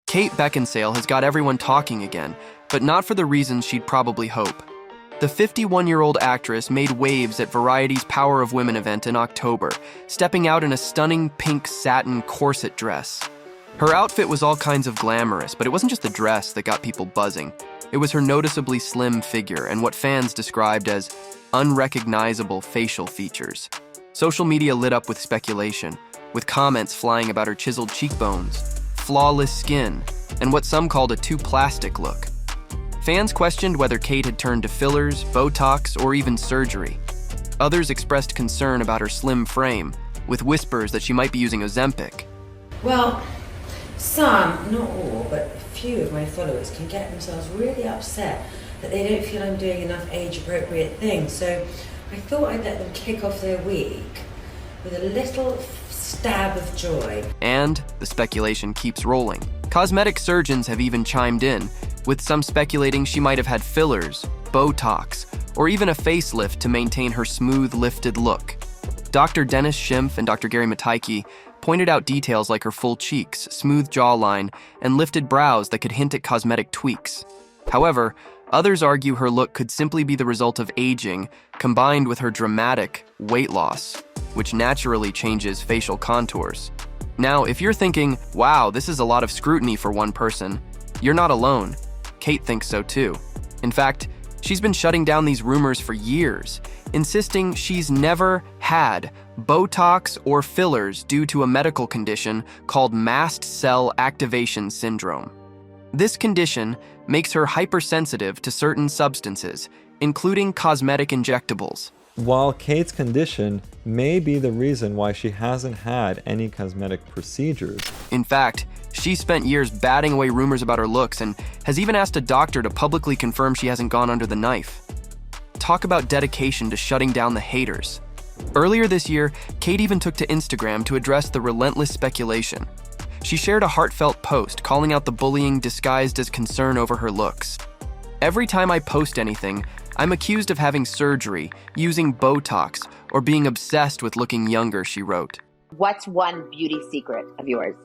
Kate Beckinsale has got everyone talking again, but not for the reasons she'd probably hope. The 51-year-old actress made waves at Variety's Power of Women event in October, stepping out in a stunning pink satin corset dress. Her outfit was all kinds of glamorous, but it wasn't just the dress that got people buzzing. It was her noticeably slim figure and what fans described as unrecognizable facial features. Social media lit up with speculation, with comments flying about her chiseled cheekbones, flawless skin, and what some called a too plastic look. Fans questioned whether Kate had turned to fillers, Botox, or even surgery. Others expressed concern about her slim frame, with whispers that she might be using Ozempic. Well, some, not all, but a few of my followers can get themselves really upset that they don't feel I'm doing enough age-appropriate things. So I thought I'd let them kick off their week with a little stab of joy. And the speculation keeps rolling. Cosmetic surgeons have even chimed in, with some speculating she might have had fillers, Botox, or even a facelift to maintain her smooth, lifted look. Dr. Dennis Schimpf and Dr. Gary Mataiki pointed out details like her full cheeks, smooth jawline, and lifted brows that could hint at cosmetic tweaks. However, others argue her look could simply be the result of aging, combined with her dramatic weight loss, which naturally changes facial contours. Now, if you're thinking, wow, this is a lot of scrutiny for one person, you're not alone. Kate thinks so too. In fact, she's been shutting down these rumors for years, insisting she's never had Botox or fillers due to a medical condition called mast cell activation syndrome. This condition makes her hypersensitive to certain substances, including cosmetic injectables. While Kate's condition may be the reason why she hasn't had any cosmetic procedures. In fact, she spent years batting away rumors about her looks and has even asked a doctor to publicly confirm she hasn't gone under the knife. Talk about dedication to shutting down the haters. Earlier this year, Kate even took to Instagram to address the relentless speculation. She shared a heartfelt post calling out the bullying disguised as concern over her looks. Every time I post anything, I'm accused of having surgery, using Botox, or being obsessed with looking younger, she wrote. What's one beauty secret of yours?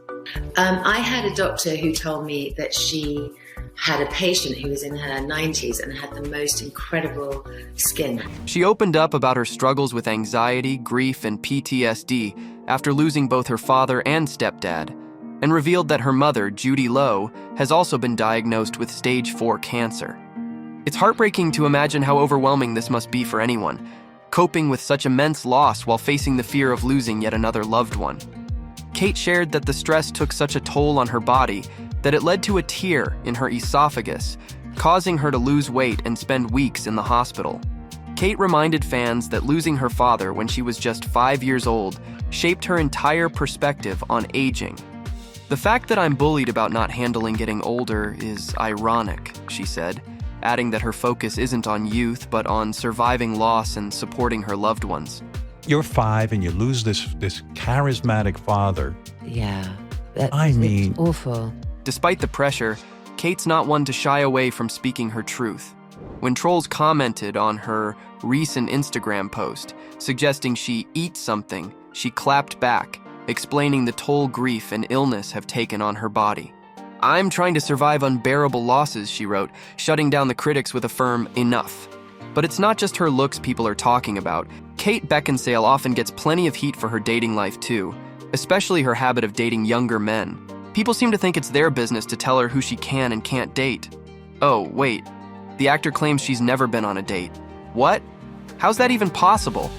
I had a doctor who told me that she had a patient who was in her 90s and had the most incredible skin. She opened up about her struggles with anxiety, grief, and PTSD after losing both her father and stepdad, and revealed that her mother, Judy Lowe, has also been diagnosed with stage 4 cancer. It's heartbreaking to imagine how overwhelming this must be for anyone, coping with such immense loss while facing the fear of losing yet another loved one. Kate shared that the stress took such a toll on her body that it led to a tear in her esophagus, causing her to lose weight and spend weeks in the hospital. Kate reminded fans that losing her father when she was just 5 years old shaped her entire perspective on aging. The fact that I'm bullied about not handling getting older is ironic, she said, adding that her focus isn't on youth, but on surviving loss and supporting her loved ones. You're 5 and you lose this charismatic father. Yeah, it's awful. Despite the pressure, Kate's not one to shy away from speaking her truth. When trolls commented on her recent Instagram post, suggesting she eat something, she clapped back, explaining the toll grief and illness have taken on her body. I'm trying to survive unbearable losses, she wrote, shutting down the critics with a firm enough. But it's not just her looks people are talking about. Kate Beckinsale often gets plenty of heat for her dating life too, especially her habit of dating younger men. People seem to think it's their business to tell her who she can and can't date. Oh, wait. The actor claims she's never been on a date. What? How's that even possible?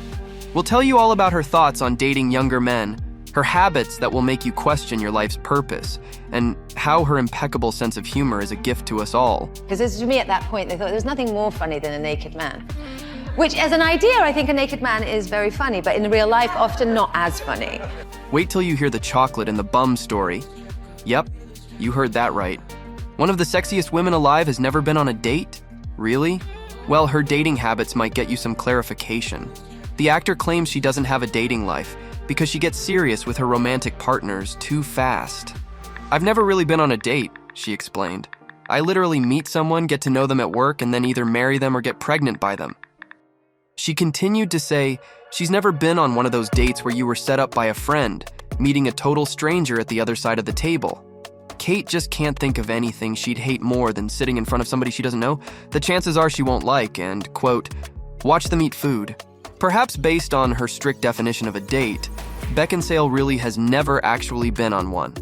We'll tell you all about her thoughts on dating younger men, her habits that will make you question your life's purpose, and how her impeccable sense of humor is a gift to us all. Because to me at that point, they thought there's nothing more funny than a naked man. Which, as an idea, I think a naked man is very funny, but in real life, often not as funny. Wait till you hear the chocolate and the bum story. Yep, you heard that right. One of the sexiest women alive has never been on a date? Really? Well, her dating habits might get you some clarification. The actor claims she doesn't have a dating life because she gets serious with her romantic partners too fast. I've never really been on a date, she explained. I literally meet someone, get to know them at work, and then either marry them or get pregnant by them. She continued to say she's never been on one of those dates where you were set up by a friend, meeting a total stranger at the other side of the table. Kate just can't think of anything she'd hate more than sitting in front of somebody she doesn't know, the chances are she won't like and, quote, watch them eat food. Perhaps based on her strict definition of a date, Beckinsale really has never actually been on one.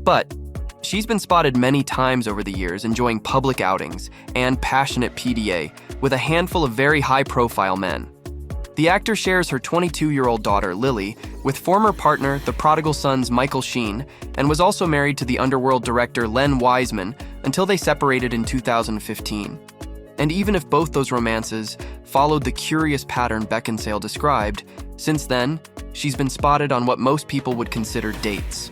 But she's been spotted many times over the years enjoying public outings and passionate PDA with a handful of very high-profile men. The actor shares her 22-year-old daughter, Lily, with former partner, the prodigal son's Michael Sheen, and was also married to the Underworld director Len Wiseman until they separated in 2015. And even if both those romances followed the curious pattern Beckinsale described, since then, she's been spotted on what most people would consider dates.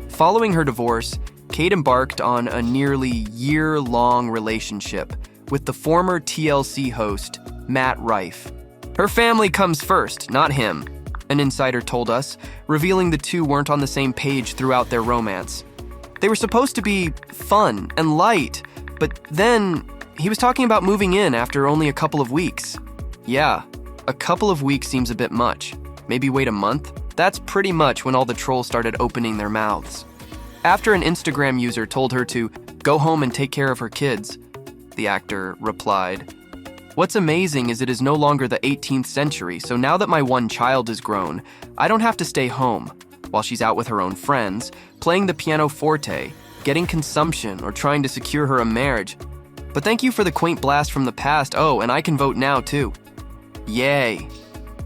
Following her divorce, Kate embarked on a nearly year-long relationship with the former TLC host, Matt Rife. Her family comes first, not him, an insider told us, revealing the two weren't on the same page throughout their romance. They were supposed to be fun and light, but then he was talking about moving in after only a couple of weeks. Yeah, a couple of weeks seems a bit much. Maybe wait a month? That's pretty much when all the trolls started opening their mouths. After an Instagram user told her to go home and take care of her kids, the actor replied, "What's amazing is it is no longer the 18th century, so now that my one child is grown, I don't have to stay home while she's out with her own friends, playing the pianoforte, getting consumption, or trying to secure her a marriage. But thank you for the quaint blast from the past. Oh, and I can vote now too. Yay."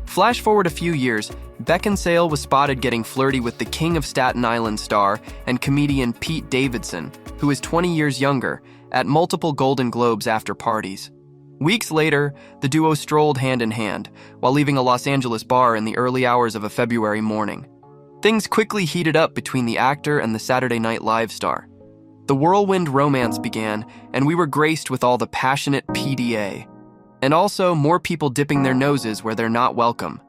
Flash forward a few years, Beckinsale was spotted getting flirty with the King of Staten Island star and comedian Pete Davidson, who is 20 years younger, at multiple Golden Globes after parties. Weeks later, the duo strolled hand in hand while leaving a Los Angeles bar in the early hours of a February morning. Things quickly heated up between the actor and the Saturday Night Live star. The whirlwind romance began, and we were graced with all the passionate PDA. And also more people dipping their noses where they're not welcome.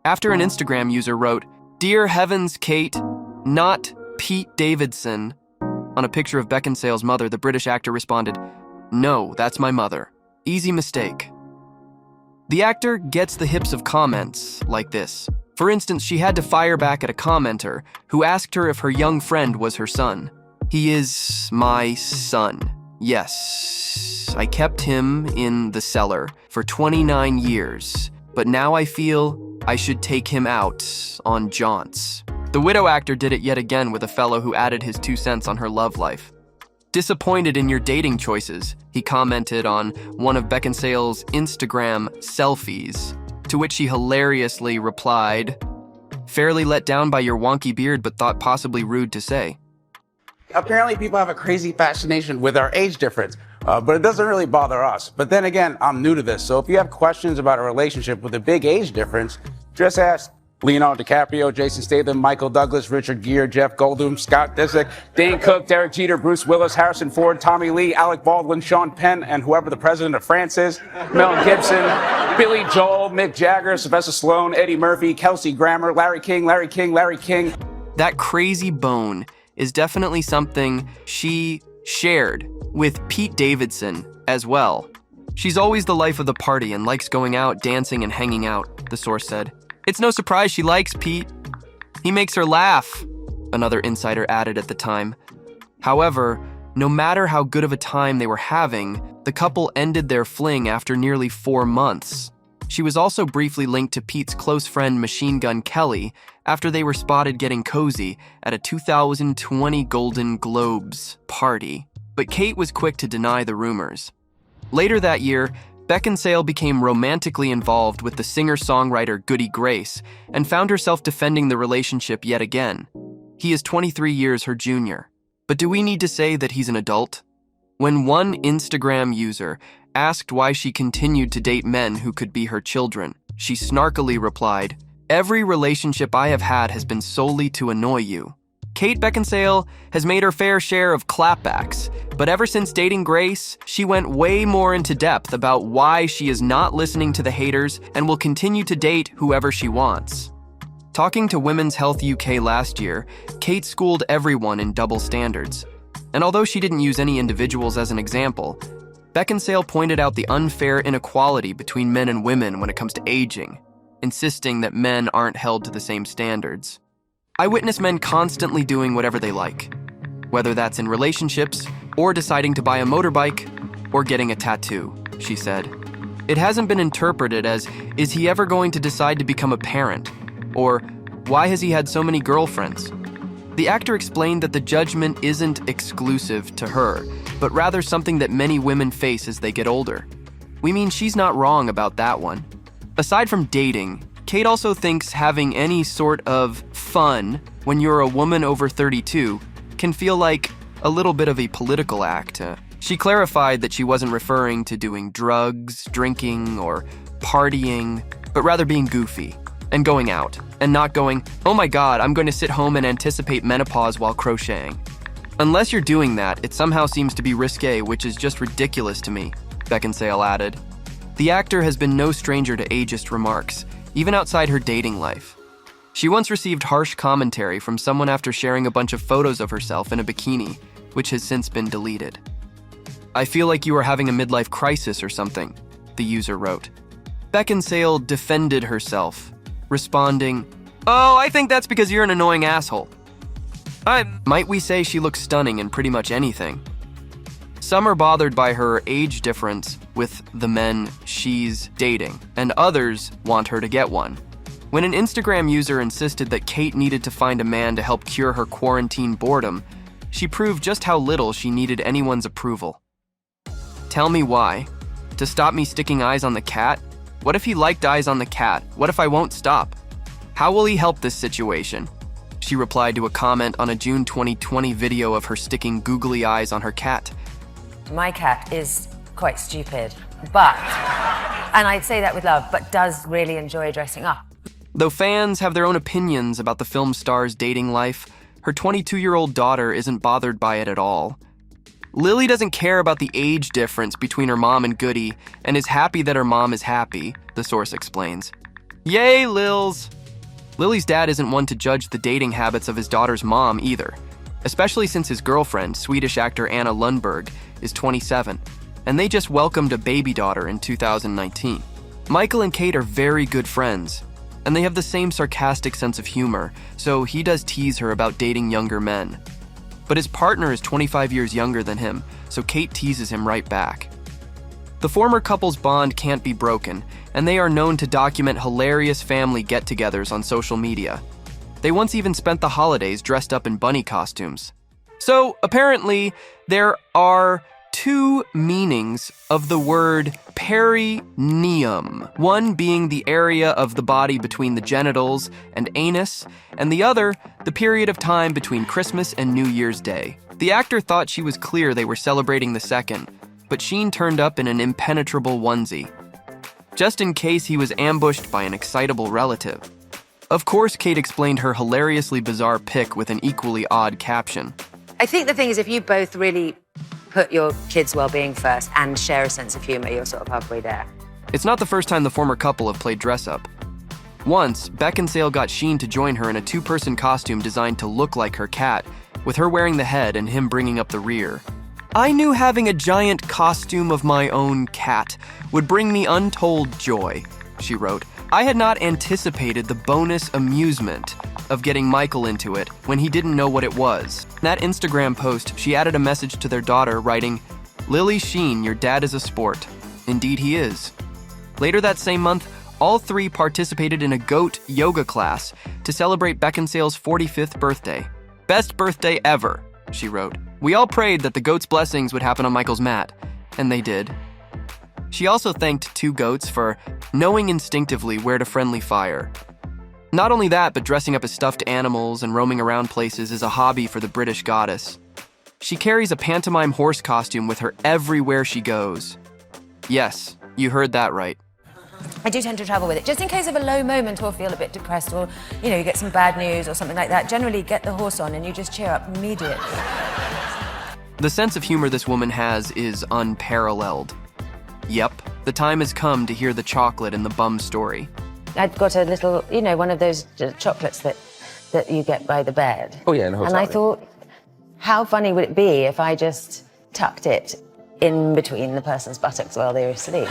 After an Instagram user wrote, "Dear heavens, Kate, not Pete Davidson," on a picture of Beckinsale's mother, the British actor responded, "No, that's my mother. Easy mistake." The actor gets the hips of comments like this. For instance, she had to fire back at a commenter who asked her if her young friend was her son. "He is my son. Yes, I kept him in the cellar for 29 years, but now I feel I should take him out on jaunts." The widow actor did it yet again with a fellow who added his 2 cents on her love life. "Disappointed in your dating choices," he commented on one of Beckinsale's Instagram selfies, to which she hilariously replied, "Fairly let down by your wonky beard, but thought possibly rude to say." Apparently people have a crazy fascination with our age difference, but it doesn't really bother us. But then again, I'm new to this, so if you have questions about a relationship with a big age difference, just ask Leonardo DiCaprio, Jason Statham, Michael Douglas, Richard Gere, Jeff Goldblum, Scott Disick, Dane Cook, Derek Jeter, Bruce Willis, Harrison Ford, Tommy Lee, Alec Baldwin, Sean Penn, and whoever the president of France is, Mel Gibson, Billy Joel, Mick Jagger, Sylvester Stallone, Eddie Murphy, Kelsey Grammer, Larry King. That crazy bone is definitely something she shared with Pete Davidson as well. "She's always the life of the party and likes going out, dancing, and hanging out," the source said. "It's no surprise she likes Pete. He makes her laugh," another insider added at the time. However, no matter how good of a time they were having, the couple ended their fling after nearly 4 months. She was also briefly linked to Pete's close friend Machine Gun Kelly after they were spotted getting cozy at a 2020 Golden Globes party. But Kate was quick to deny the rumors. Later that year, Beckinsale became romantically involved with the singer-songwriter Goody Grace and found herself defending the relationship yet again. He is 23 years her junior. But do we need to say that he's an adult? When one Instagram user asked why she continued to date men who could be her children, she snarkily replied, "Every relationship I have had has been solely to annoy you." Kate Beckinsale has made her fair share of clapbacks, but ever since dating Grace, she went way more into depth about why she is not listening to the haters and will continue to date whoever she wants. Talking to Women's Health UK last year, Kate schooled everyone in double standards. And although she didn't use any individuals as an example, Beckinsale pointed out the unfair inequality between men and women when it comes to aging, insisting that men aren't held to the same standards. "I witness men constantly doing whatever they like. whether that's in relationships, or deciding to buy a motorbike, or getting a tattoo, she said. It hasn't been interpreted as, is he ever going to decide to become a parent? Or, why has he had so many girlfriends? The actor explained that the judgment isn't exclusive to her, but rather something that many women face as they get older. We mean, she's not wrong about that one. Aside from dating, Kate also thinks having any sort of fun when you're a woman over 32 can feel like a little bit of a political act. She clarified that she wasn't referring to doing drugs, drinking, or partying, but rather being goofy and going out, and not going, oh my god, I'm going to sit home and anticipate menopause while crocheting. Unless you're doing that, it somehow seems to be risque, which is just ridiculous to me, Beckinsale added. The actor has been no stranger to ageist remarks, even outside her dating life. She once received harsh commentary from someone after sharing a bunch of photos of herself in a bikini, which has since been deleted. I feel like you are having a midlife crisis or something, the user wrote. Beckinsale defended herself, responding, oh, I think that's because you're an annoying asshole. Might we say she looks stunning in pretty much anything? Some are bothered by her age difference with the men she's dating, and others want her to get one. When an Instagram user insisted that Kate needed to find a man to help cure her quarantine boredom, she proved just how little she needed anyone's approval. Tell me why. To stop me sticking eyes on the cat? What if he liked eyes on the cat? What if I won't stop? How will he help this situation? She replied to a comment on a June 2020 video of her sticking googly eyes on her cat. My cat is quite stupid, but, and I say that with love, but does really enjoy dressing up. Though fans have their own opinions about the film star's dating life, her 22-year-old daughter isn't bothered by it at all. Lily doesn't care about the age difference between her mom and Goody and is happy that her mom is happy, the source explains. Yay, Lils! Lily's dad isn't one to judge the dating habits of his daughter's mom either, especially since his girlfriend, Swedish actor Anna Lundberg, is 27, and they just welcomed a baby daughter in 2019. Michael and Kate are very good friends, and they have the same sarcastic sense of humor, so he does tease her about dating younger men. But his partner is 25 years younger than him, so Kate teases him right back. The former couple's bond can't be broken, and they are known to document hilarious family get-togethers on social media. They once even spent the holidays dressed up in bunny costumes. So, apparently, there are two meanings of the word perineum, one being the area of the body between the genitals and anus, and the other, the period of time between Christmas and New Year's Day. The actor thought she was clear they were celebrating the second, but Sheen turned up in an impenetrable onesie, just in case he was ambushed by an excitable relative. Of course, Kate explained her hilariously bizarre pic with an equally odd caption. I think the thing is, if you both really put your kids' well-being first and share a sense of humor, you're sort of halfway there. It's not the first time the former couple have played dress-up. Once, Beckinsale got Sheen to join her in a two-person costume designed to look like her cat, with her wearing the head and him bringing up the rear. I knew having a giant costume of my own cat would bring me untold joy, she wrote. I had not anticipated the bonus amusement of getting Michael into it when he didn't know what it was. In that Instagram post, she added a message to their daughter writing, Lily Sheen, your dad is a sport. Indeed he is. Later that same month, all three participated in a goat yoga class to celebrate Beckinsale's 45th birthday. Best birthday ever, she wrote. We all prayed that the goat's blessings would happen on Michael's mat, and they did. She also thanked two goats for knowing instinctively where to friendly fire. Not only that, but dressing up as stuffed animals and roaming around places is a hobby for the British goddess. She carries a pantomime horse costume with her everywhere she goes. Yes, you heard that right. I do tend to travel with it, just in case of a low moment or feel a bit depressed or, you know, you get some bad news or something like that. Generally, get the horse on and you just cheer up immediately. The sense of humor this woman has is unparalleled. Yep, the time has come to hear the chocolate and the bum story. I'd got a little, you know, one of those chocolates that you get by the bed. Oh, yeah, in a hotel. And I thought, how funny would it be if I just tucked it in between the person's buttocks while they were asleep?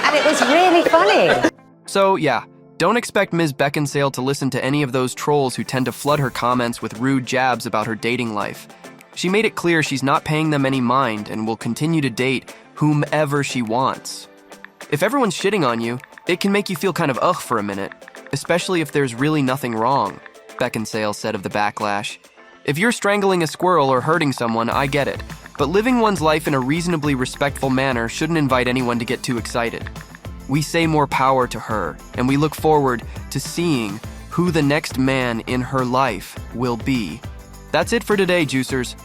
And it was really funny. So yeah, Don't expect Ms. Beckinsale to listen to any of those trolls who tend to flood her comments with rude jabs about her dating life. She made it clear she's not paying them any mind and will continue to date whomever she wants. If everyone's shitting on you, it can make you feel kind of ugh for a minute, especially if there's really nothing wrong, Beckinsale said of the backlash. If you're strangling a squirrel or hurting someone, I get it, but living one's life in a reasonably respectful manner shouldn't invite anyone to get too excited. We say more power to her, and we look forward to seeing who the next man in her life will be. That's it for today, Juicers.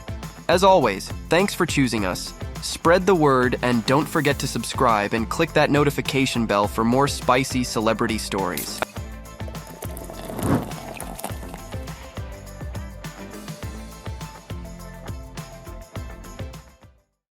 As always, thanks for choosing us. Spread the word and don't forget to subscribe and click that notification bell for more spicy celebrity stories.